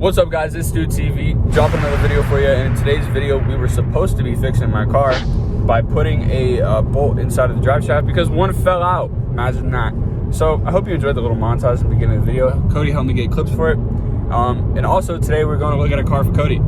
What's up, guys? It's Dude TV dropping another video for you. And in today's video, we were supposed to be fixing my car by putting a bolt inside of the drive shaft because one fell out. Imagine that. So I hope you enjoyed the little montage at the beginning of the video. Cody helped me get clips for it. And also today we're going to look at a car for Cody.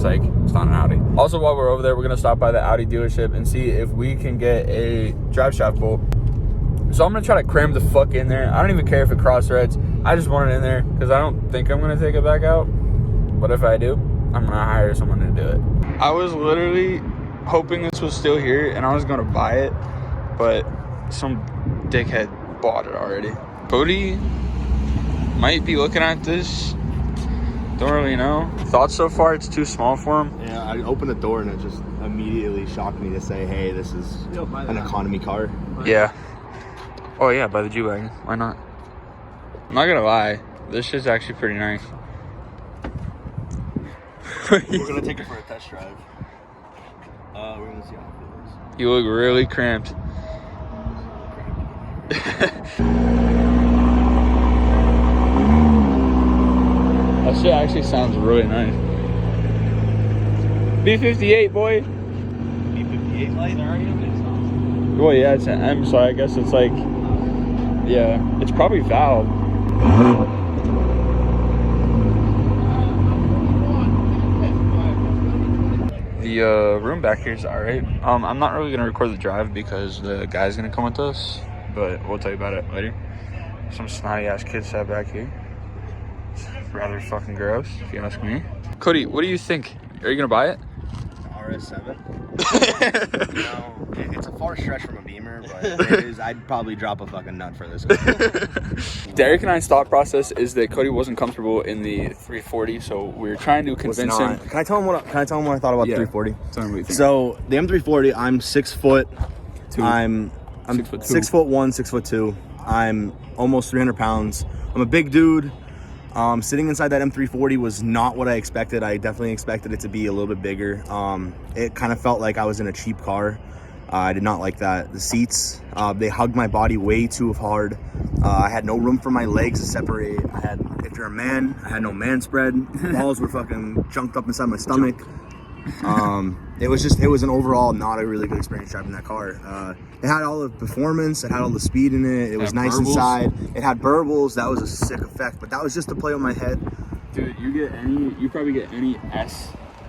Psych, it's not an Audi. Also, while we're over there, we're gonna stop by the Audi dealership and see if we can get a drive shaft bolt. So I'm gonna try to cram the fuck in there. I don't even care if it cross threads. I just want it in there because I don't think I'm gonna take it back out. But if I do, I'm gonna hire someone to do it. I was literally hoping this was still here and I was gonna buy it, but some dickhead bought it already. Cody might be looking at this. Don't really know. Thoughts so far? It's too small for him. Yeah, I opened the door and it just immediately shocked me to say, hey, this is an economy car. Yeah. Oh yeah, by the G-Wagon. Why not? I'm not gonna lie. This shit's actually pretty nice. We're gonna take it for a test drive. We're gonna see how it feels. You look really cramped. That shit actually sounds really nice. B58, boy. B58 light? Well, yeah, it's an M, so I guess it's like, yeah, it's probably valve. The room back here is alright. I'm not really gonna record the drive because the guy's gonna come with us, but we'll tell you about it later. Some snotty ass kid sat back here. It's rather fucking gross, if you ask me. Cody, what do you think? Are you gonna buy it? RS7? No, it's a far stretch from a Beamer, but it is, I'd probably drop a fucking nut for this. Derek and I's thought process is that Cody wasn't comfortable in the 340, so we were trying to convince him. Can I tell him what I thought about the 340? Tell him what you think. So the M340, I'm 6 foot. I'm 6'1", 6'2". I'm almost 300 pounds. I'm a big dude. Sitting inside that M340 was not what I expected. I definitely expected it to be a little bit bigger. It kind of felt like I was in a cheap car. I did not like that. The seats, they hugged my body way too hard. I had no room for my legs to separate. If you're a man, I had no man spread. Balls were fucking chunked up inside my stomach. It was an overall not a really good experience driving that car. It had all the performance, it had all the speed in it. It was nice burbles inside. It had burbles. That was a sick effect, but that was just to play on my head. Dude, you probably get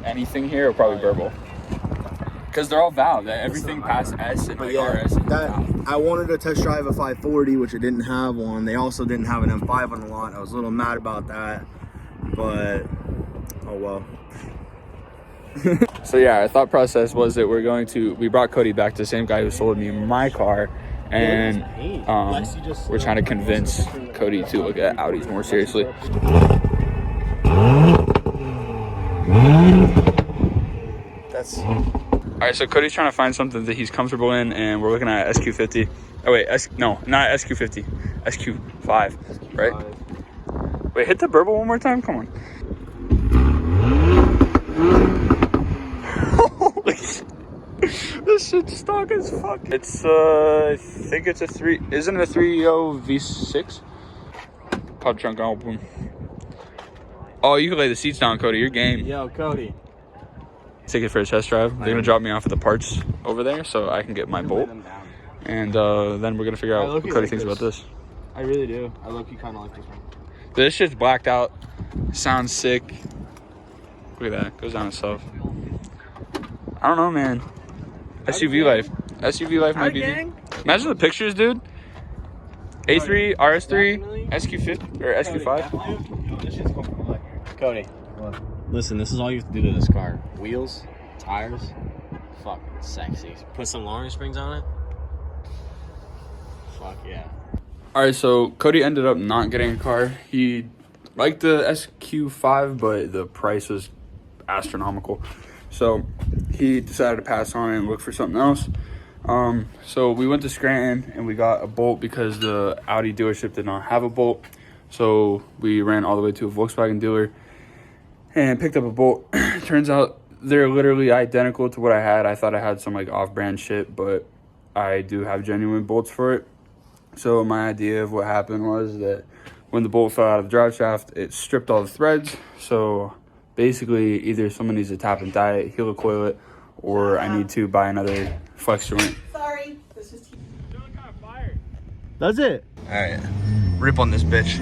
anything here, or probably burble. Because they're all valve. Everything past S and like RS. I wanted to test drive a 540, which it didn't have one. They also didn't have an M5 on the lot. I was a little mad about that, but oh well. So yeah, our thought process was that we brought Cody back to the same guy who sold me my car, and we're trying to convince Cody to look at Audis more seriously. Alright, so Cody's trying to find something that he's comfortable in, and we're looking at SQ50. Oh wait, no, not SQ50, SQ5, right? Wait, hit the burble one more time, come on. Holy shit. This shit's stock as fuck. It's I think it's isn't it a 3.0 V6? Pop trunk album. Oh, you can lay the seats down, Cody. You're game. Yo, Cody. Take it for a test drive. They're gonna drop me off at the parts over there so I can get my bolt. And then we're gonna figure out what Cody thinks about this. I really do. I low-key kinda like this one. This shit's blacked out. Sounds sick. Look at that. Goes down itself. I don't know, man. SUV life. SUV life might be. Imagine the pictures, dude. A3, RS3, SQ50 or SQ5. Cody, listen, this is all you have to do to this car. Wheels, tires, fuck, it's sexy. Put some lowering springs on it. Fuck yeah. Alright, so Cody ended up not getting a car. He liked the SQ5, but the price was astronomical. So he decided to pass on it and look for something else. So we went to Scranton and we got a bolt because the Audi dealership did not have a bolt. So we ran all the way to a Volkswagen dealer and picked up a bolt. Turns out they're literally identical to what I had. I thought I had some like off-brand shit, but I do have genuine bolts for it. So my idea of what happened was that when the bolt fell out of the drive shaft, it stripped all the threads. So basically, either someone needs to tap and die it, helicoil it, or I need to buy another flex joint. Sorry. This is Does it? All right, rip on this bitch.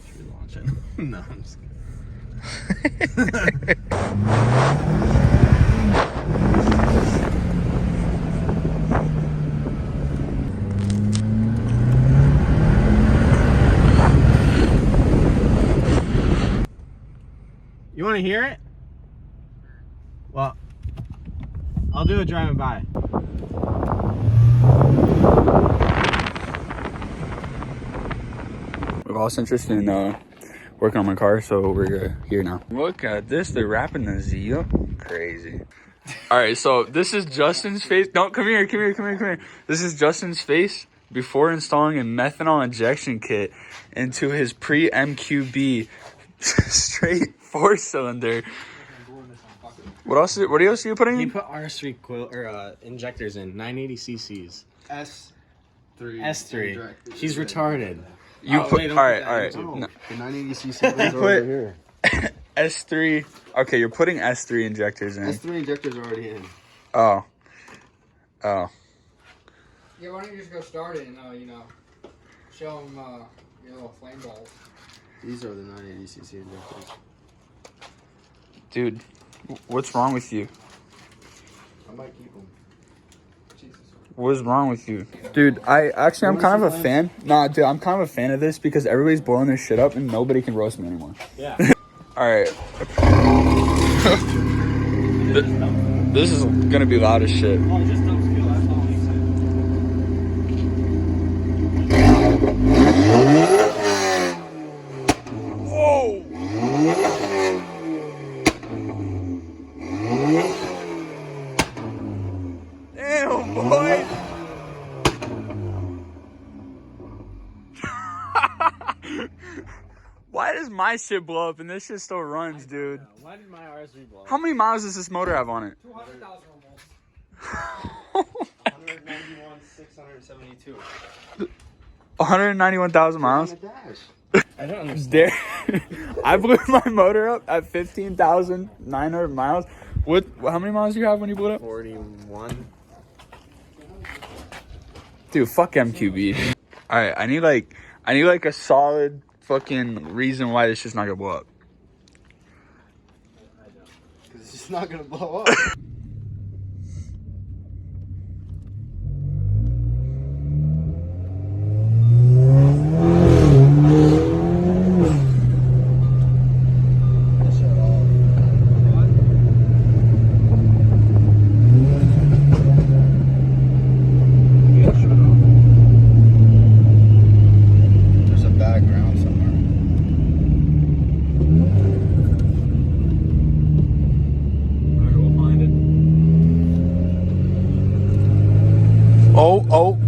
Should we launch it? No, I'm just kidding. You want to hear it? Well, I'll do it driving by. We lost interest in working on my car, so we're here now. Look at this. They're wrapping the Z up. Crazy. All right, so this is Justin's face. No, come here. This is Justin's face before installing a methanol injection kit into his pre-MQB straight 4-cylinder. What else are you putting He in? put R3 coil or injectors in 980 cc's. S3. He's retarded. You put wait, all don't right. put that in. No. The 980cc You put S3. Okay, you're putting S3 injectors in. S3 injectors are already in. Oh. Yeah, why don't you just go start it and, show them your little flame balls. These are the 980cc injectors. Dude, what's wrong with you? I might keep them. What's wrong with you? Dude, I'm kind of a fan. Nah, dude, I'm kind of a fan of this because everybody's blowing their shit up and nobody can roast me anymore. Yeah. All right. This is gonna be loud as shit. Oh, just don't feel. That's all he said. Whoa! Damn, boy! Why does my shit blow up and this shit still runs, dude? Why did my R3 blow? How many miles does this motor have on it? 200,000 almost. 191,672. 191,000 miles? I don't understand. There, I blew my motor up at 15,900 miles. How many miles do you have when you blew it up? 41. Dude, fuck MQB. All right, I need like a solid fucking reason why this shit's not gonna blow up. Because it's just not going to blow up. There's a background somewhere. Alright, we'll find it. Oh.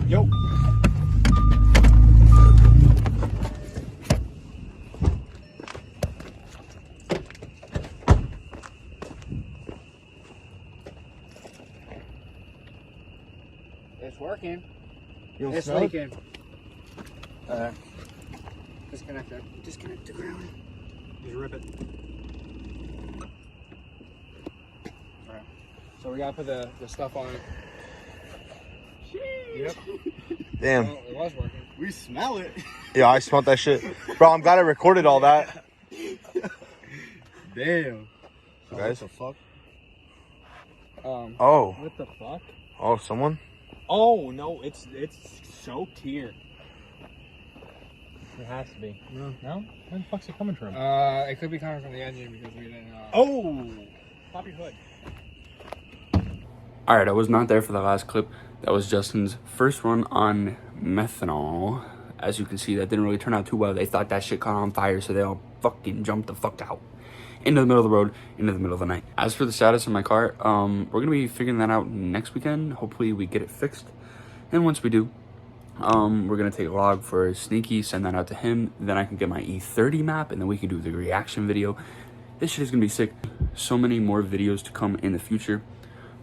Yo. It's working. You It's smell it? leaking. Disconnect it. Disconnect the ground. Just rip it. Alright. So we gotta put the stuff on it. Yep. Damn. Well, it was working. We smell it. Yeah, I smelled that shit. Bro, I'm glad I recorded all that. Damn. So guys. What the fuck? Oh. What the fuck? Oh, someone? Oh no, it's soaked here. It has to be. No? Where the fuck's it coming from? It could be coming from the engine because we didn't. Oh! Pop your hood. All right, I was not there for the last clip. That was Justin's first run on methanol. As you can see, that didn't really turn out too well. They thought that shit caught on fire, so they all fucking jumped the fuck out into the middle of the road, into the middle of the night. As for the status of my car, we're gonna be figuring that out next weekend. Hopefully we get it fixed. And once we do, we're gonna take a log for Sneaky, send that out to him. Then I can get my E30 map, and then we can do the reaction video. This shit is gonna be sick. So many more videos to come in the future.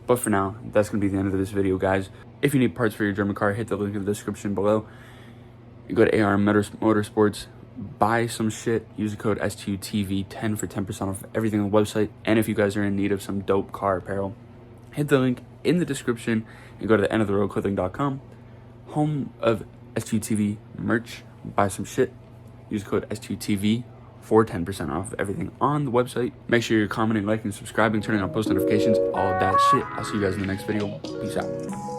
But for now, that's going to be the end of this video, guys. If you need parts for your German car, hit the link in the description below. You go to AR Motorsports, buy some shit, use the code STUTV10 for 10% off everything on the website. And if you guys are in need of some dope car apparel, hit the link in the description and go to the endoftheroadclothing.com, home of STUTV merch. Buy some shit, use the code STUTV for 10% off everything on the website. Make sure you're commenting, liking, subscribing, turning on post notifications, all of that shit. I'll see you guys in the next video. Peace out.